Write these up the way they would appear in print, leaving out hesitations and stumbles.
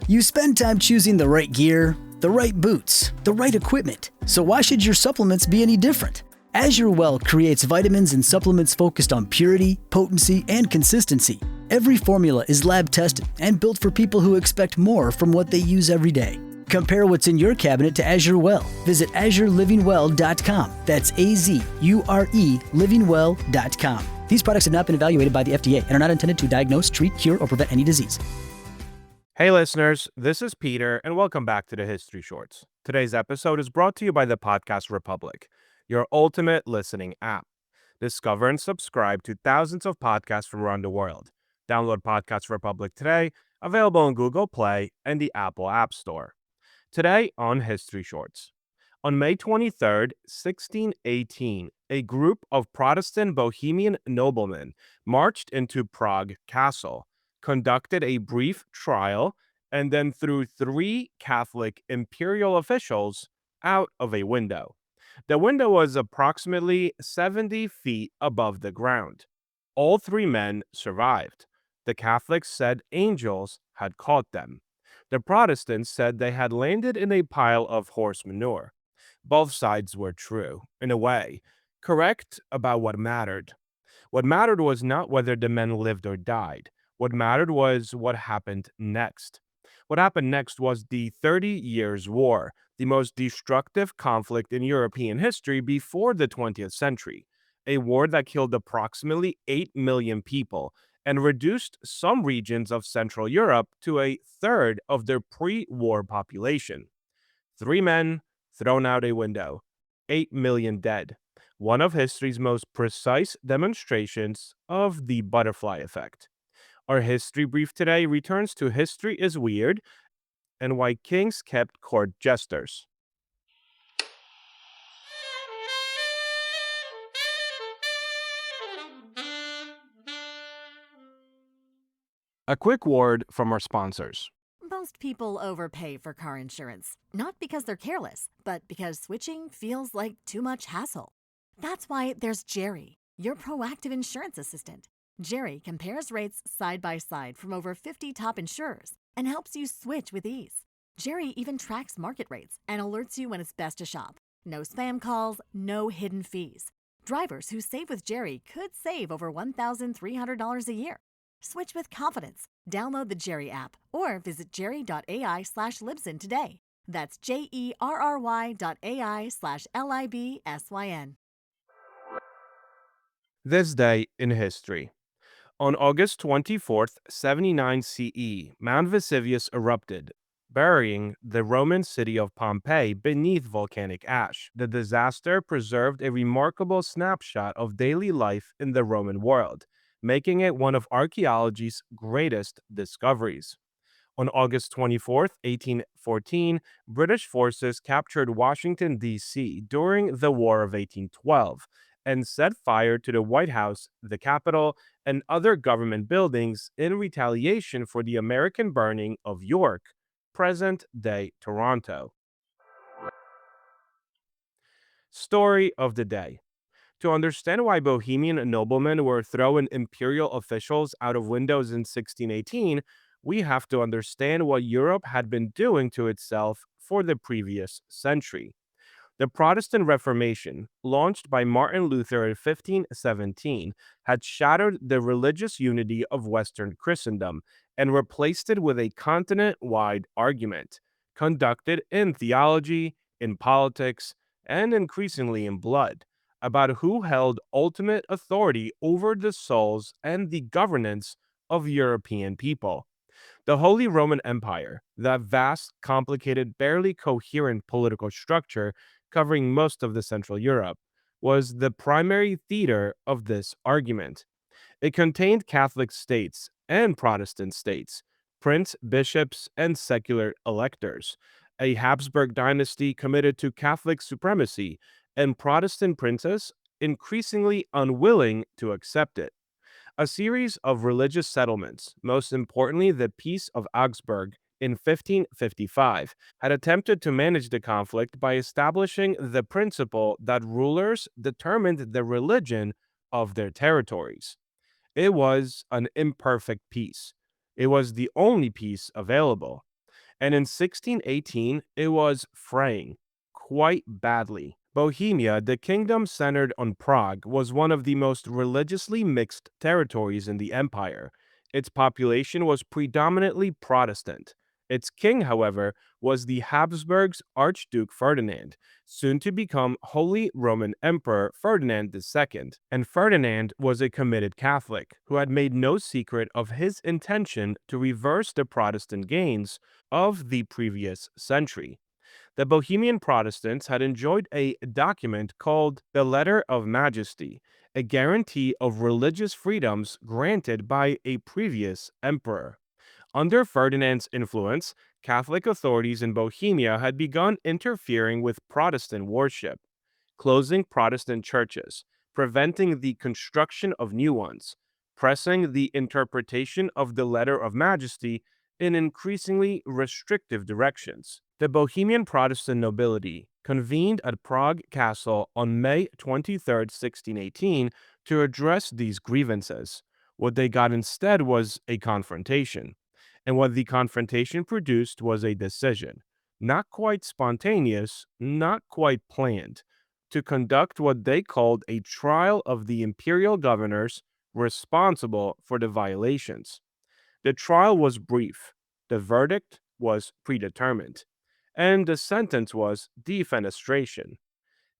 You spend time choosing the right gear, the right boots, the right equipment. So why should your supplements be any different? Azure Well creates vitamins and supplements focused on purity, potency, and consistency. Every formula is lab tested and built for people who expect more from what they use every day. Compare what's in your cabinet to Azure Well. Visit azurelivingwell.com. That's A-Z-U-R-E livingwell.com. These products have not been evaluated by the FDA and are not intended to diagnose, treat, cure, or prevent any disease. Hey listeners, this is Peter, and welcome back to the History Shorts. Today's episode is brought to you by the Podcast Republic, your ultimate listening app. Discover and subscribe to thousands of podcasts from around the world. Download Podcast Republic today, available on Google Play and the Apple App Store. Today on History Shorts. On May 23, 1618, a group of Protestant Bohemian noblemen marched into Prague Castle, conducted a brief trial, and then threw 3 Catholic imperial officials out of a window. The window was approximately 70 feet above the ground. All 3 men survived. The Catholics said angels had caught them. The Protestants said they had landed in a pile of horse manure. Both sides were true, in a way, correct about what mattered. What mattered was not whether the men lived or died. What mattered was what happened next. What happened next was the 30 Years' War, the most destructive conflict in European history before the 20th century, a war that killed approximately 8 million people and reduced some regions of Central Europe to a third of their pre-war population. 3 men thrown out a window, 8 million dead. One of history's most precise demonstrations of the butterfly effect. Our history brief today returns to History is Weird and why kings kept court jesters. A quick word from our sponsors. Most people overpay for car insurance, not because they're careless, but because switching feels like too much hassle. That's why there's Jerry, your proactive insurance assistant. Jerry compares rates side by side from over 50 top insurers and helps you switch with ease. Jerry even tracks market rates and alerts you when it's best to shop. No spam calls, no hidden fees. Drivers who save with Jerry could save over $1,300 a year. Switch with confidence. Download the Jerry app or visit jerry.ai/Libsyn today. That's jerry.ai/LIBSYN. This day in history. On August 24th, 79 CE, Mount Vesuvius erupted, burying the Roman city of Pompeii beneath volcanic ash. The disaster preserved a remarkable snapshot of daily life in the Roman world, making it one of archaeology's greatest discoveries. On August 24, 1814, British forces captured Washington, D.C. during the War of 1812 and set fire to the White House, the Capitol, and other government buildings in retaliation for the American burning of York, present-day Toronto. Story of the day. To understand why Bohemian noblemen were throwing imperial officials out of windows in 1618, we have to understand what Europe had been doing to itself for the previous century. The Protestant Reformation, launched by Martin Luther in 1517, had shattered the religious unity of Western Christendom and replaced it with a continent-wide argument, conducted in theology, in politics, and increasingly in blood, about who held ultimate authority over the souls and the governance of European people. The Holy Roman Empire, that vast, complicated, barely coherent political structure covering most of the Central Europe, was the primary theater of this argument. It contained Catholic states and Protestant states, prince, bishops, and secular electors, a Habsburg dynasty committed to Catholic supremacy, and Protestant princes increasingly unwilling to accept it. A series of religious settlements, most importantly the Peace of Augsburg in 1555, had attempted to manage the conflict by establishing the principle that rulers determined the religion of their territories. It was an imperfect peace. It was the only peace available. And in 1618, it was fraying quite badly. Bohemia, the kingdom centered on Prague, was one of the most religiously mixed territories in the empire. Its population was predominantly Protestant. Its king, however, was the Habsburgs' Archduke Ferdinand, soon to become Holy Roman Emperor Ferdinand II. And Ferdinand was a committed Catholic who had made no secret of his intention to reverse the Protestant gains of the previous century. The Bohemian Protestants had enjoyed a document called the Letter of Majesty, a guarantee of religious freedoms granted by a previous emperor. Under Ferdinand's influence, Catholic authorities in Bohemia had begun interfering with Protestant worship, closing Protestant churches, preventing the construction of new ones, pressing the interpretation of the Letter of Majesty in increasingly restrictive directions. The Bohemian Protestant nobility convened at Prague Castle on May 23, 1618, to address these grievances. What they got instead was a confrontation. And what the confrontation produced was a decision, not quite spontaneous, not quite planned, to conduct what they called a trial of the imperial governors responsible for the violations. The trial was brief, the verdict was predetermined, and the sentence was defenestration.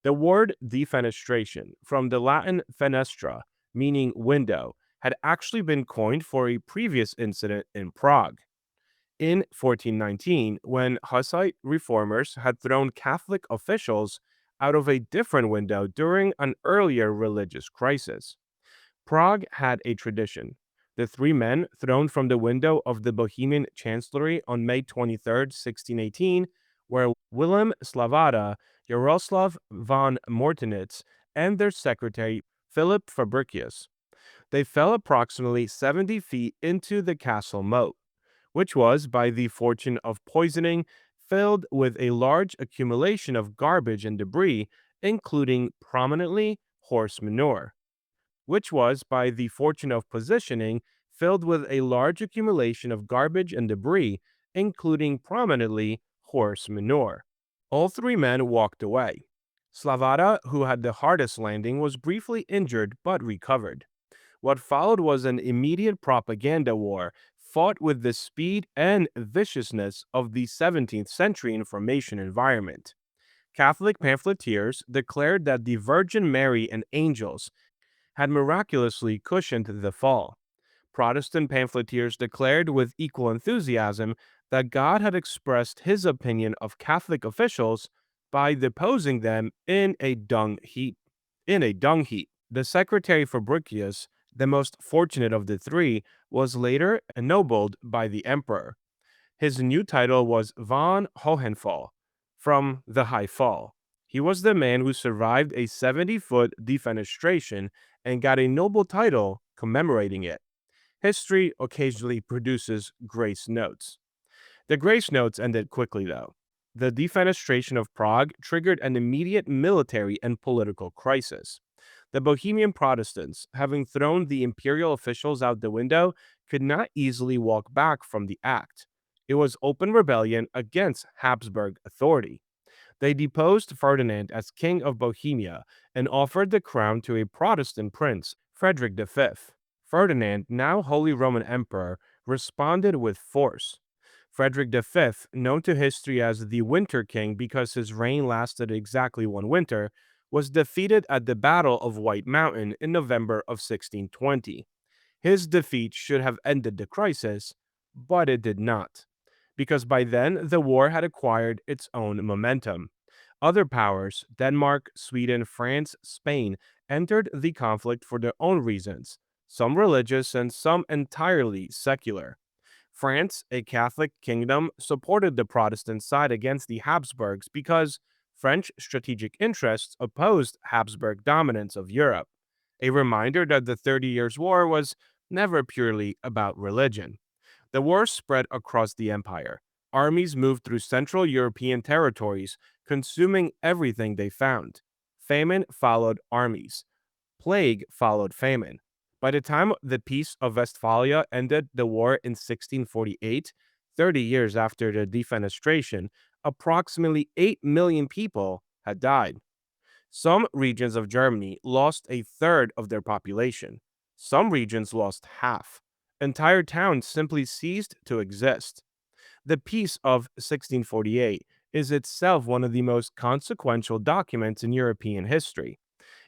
The word defenestration, from the Latin fenestra, meaning window, had actually been coined for a previous incident in Prague. In 1419, when Hussite reformers had thrown Catholic officials out of a different window during an earlier religious crisis. Prague had a tradition. The three men thrown from the window of the Bohemian chancellery on May 23, 1618, were Willem Slavata, Jaroslav von Mortenitz, and their secretary Philip Fabricius. They fell approximately 70 feet into the castle moat, which was, by the fortune of poisoning, filled with a large accumulation of garbage and debris, including prominently horse manure, which was, by the fortune of positioning, filled with a large accumulation of garbage and debris, including prominently horse manure. All three men walked away. Slavata, who had the hardest landing, was briefly injured but recovered. What followed was an immediate propaganda war, fought with the speed and viciousness of the 17th century information environment. Catholic pamphleteers declared that the Virgin Mary and angels had miraculously cushioned the fall. Protestant pamphleteers declared with equal enthusiasm that God had expressed his opinion of Catholic officials by deposing them in a dung heap. The secretary Fabricius, the most fortunate of the three, was later ennobled by the emperor. His new title was von Hohenfall, from the High Fall. He was the man who survived a 70-foot defenestration and got a noble title commemorating it. History occasionally produces grace notes. The grace notes ended quickly, though. The defenestration of Prague triggered an immediate military and political crisis. The Bohemian Protestants, having thrown the imperial officials out the window, could not easily walk back from the act. It was open rebellion against Habsburg authority. They deposed Ferdinand as King of Bohemia and offered the crown to a Protestant prince, Frederick V. Ferdinand, now Holy Roman Emperor, responded with force. Frederick V, known to history as the Winter King because his reign lasted exactly one winter, was defeated at the Battle of White Mountain in November of 1620. His defeat should have ended the crisis, but it did not, because by then the war had acquired its own momentum. Other powers, Denmark, Sweden, France, Spain, entered the conflict for their own reasons, some religious and some entirely secular. France, a Catholic kingdom, supported the Protestant side against the Habsburgs because French strategic interests opposed Habsburg dominance of Europe, a reminder that the 30 Years' War was never purely about religion. The war spread across the empire. Armies moved through Central European territories, consuming everything they found. Famine followed armies. Plague followed famine. By the time the Peace of Westphalia ended the war in 1648, 30 years after the defenestration, approximately 8 million people had died. Some regions of Germany lost a third of their population. Some regions lost half. Entire towns simply ceased to exist. The Peace of 1648 is itself one of the most consequential documents in European history.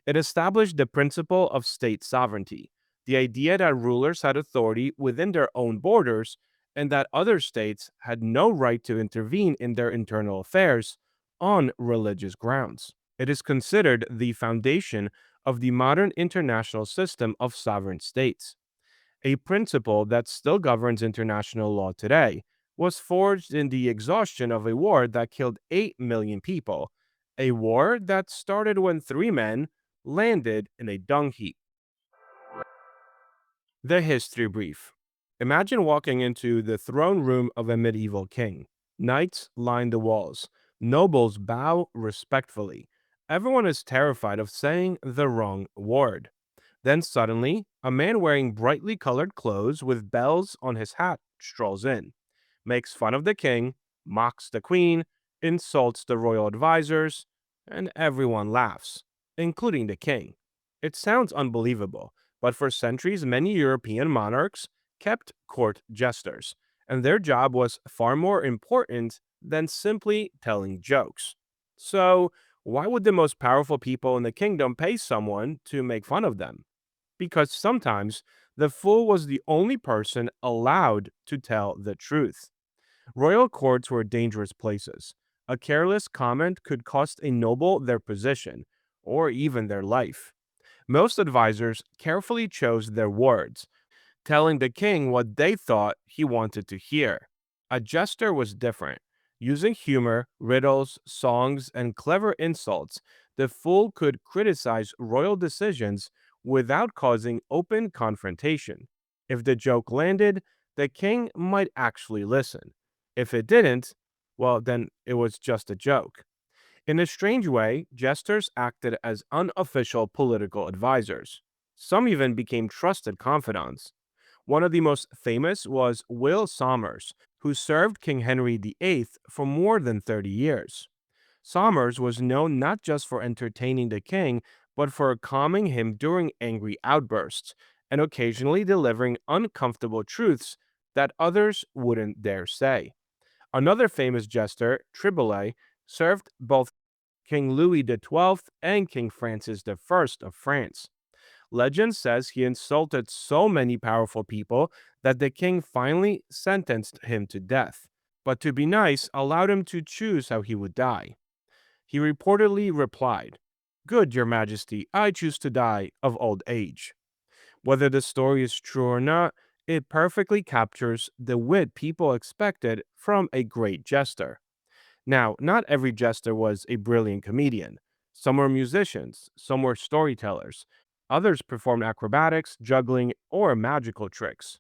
It established the principle of state sovereignty, the idea that rulers had authority within their own borders and that other states had no right to intervene in their internal affairs on religious grounds. It is considered the foundation of the modern international system of sovereign states. A principle that still governs international law today was forged in the exhaustion of a war that killed 8 million people, a war that started when three men landed in a dung heap. The History Brief. Imagine walking into the throne room of a medieval king. Knights line the walls. Nobles bow respectfully. Everyone is terrified of saying the wrong word. Then suddenly, a man wearing brightly colored clothes with bells on his hat strolls in, makes fun of the king, mocks the queen, insults the royal advisors, and everyone laughs, including the king. It sounds unbelievable, but for centuries, many European monarchs kept court jesters, and their job was far more important than simply telling jokes. So, why would the most powerful people in the kingdom pay someone to make fun of them? Because sometimes the fool was the only person allowed to tell the truth. Royal courts were dangerous places. A careless comment could cost a noble their position, or even their life. Most advisors carefully chose their words, telling the king what they thought he wanted to hear. A jester was different. Using humor, riddles, songs, and clever insults, the fool could criticize royal decisions without causing open confrontation. If the joke landed, the king might actually listen. If it didn't, well, then it was just a joke. In a strange way, jesters acted as unofficial political advisors. Some even became trusted confidants. One of the most famous was Will Somers, who served King Henry VIII for more than 30 years. Somers was known not just for entertaining the king, but for calming him during angry outbursts and occasionally delivering uncomfortable truths that others wouldn't dare say. Another famous jester, Triboulet, served both King Louis XII and King Francis I of France. Legend says he insulted so many powerful people that the king finally sentenced him to death, but to be nice, allowed him to choose how he would die. He reportedly replied, "Good, your majesty, I choose to die of old age." Whether the story is true or not, it perfectly captures the wit people expected from a great jester. Now, not every jester was a brilliant comedian. Some were musicians, some were storytellers. Others performed acrobatics, juggling, or magical tricks.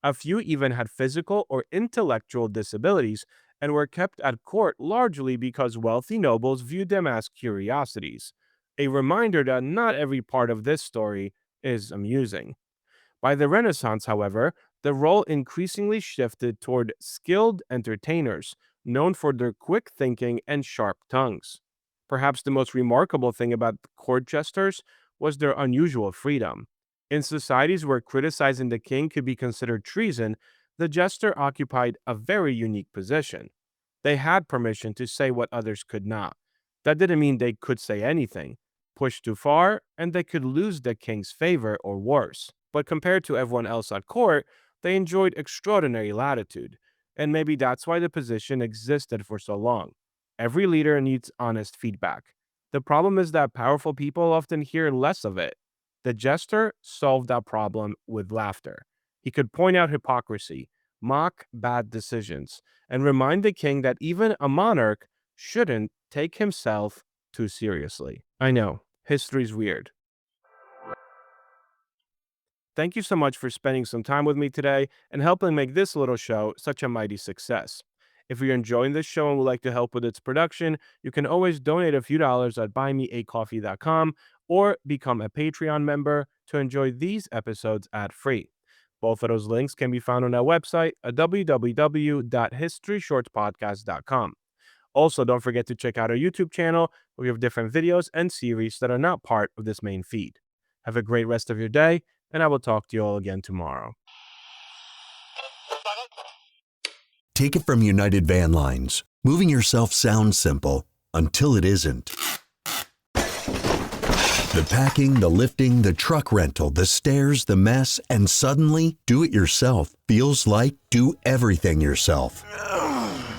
A few even had physical or intellectual disabilities and were kept at court largely because wealthy nobles viewed them as curiosities. A reminder that not every part of this story is amusing. By the Renaissance, however, the role increasingly shifted toward skilled entertainers, known for their quick thinking and sharp tongues. Perhaps the most remarkable thing about court jesters was their unusual freedom. In societies where criticizing the king could be considered treason, the jester occupied a very unique position. They had permission to say what others could not. That didn't mean they could say anything. Push too far, and they could lose the king's favor or worse. But compared to everyone else at court, they enjoyed extraordinary latitude. And maybe that's why the position existed for so long. Every leader needs honest feedback. The problem is that powerful people often hear less of it. The jester solved that problem with laughter. He could point out hypocrisy, mock bad decisions, and remind the king that even a monarch shouldn't take himself too seriously. I know, history's weird. Thank you so much for spending some time with me today and helping make this little show such a mighty success. If you're enjoying this show and would like to help with its production, you can always donate a few dollars at buymeacoffee.com or become a Patreon member to enjoy these episodes ad-free. Both of those links can be found on our website at www.historyshortspodcast.com. Also, don't forget to check out our YouTube channel where we have different videos and series that are not part of this main feed. Have a great rest of your day, and I will talk to you all again tomorrow. Take it from United Van Lines. Moving yourself sounds simple until it isn't. The packing, the lifting, the truck rental, the stairs, the mess, and suddenly, do it yourself feels like do everything yourself.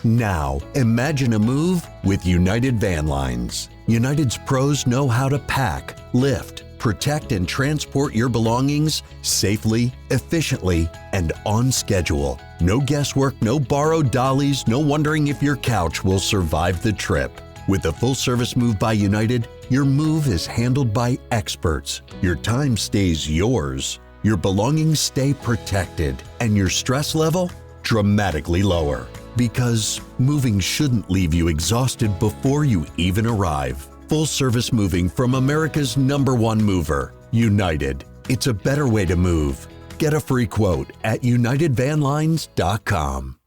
Now, imagine a move with United Van Lines. United's pros know how to pack, lift, protect, and transport your belongings safely, efficiently, and on schedule. No guesswork, no borrowed dollies, no wondering if your couch will survive the trip. With a full-service move by United, your move is handled by experts. Your time stays yours, your belongings stay protected, and your stress level dramatically lower. Because moving shouldn't leave you exhausted before you even arrive. Full-service moving from America's #1 mover, United. It's a better way to move. Get a free quote at unitedvanlines.com.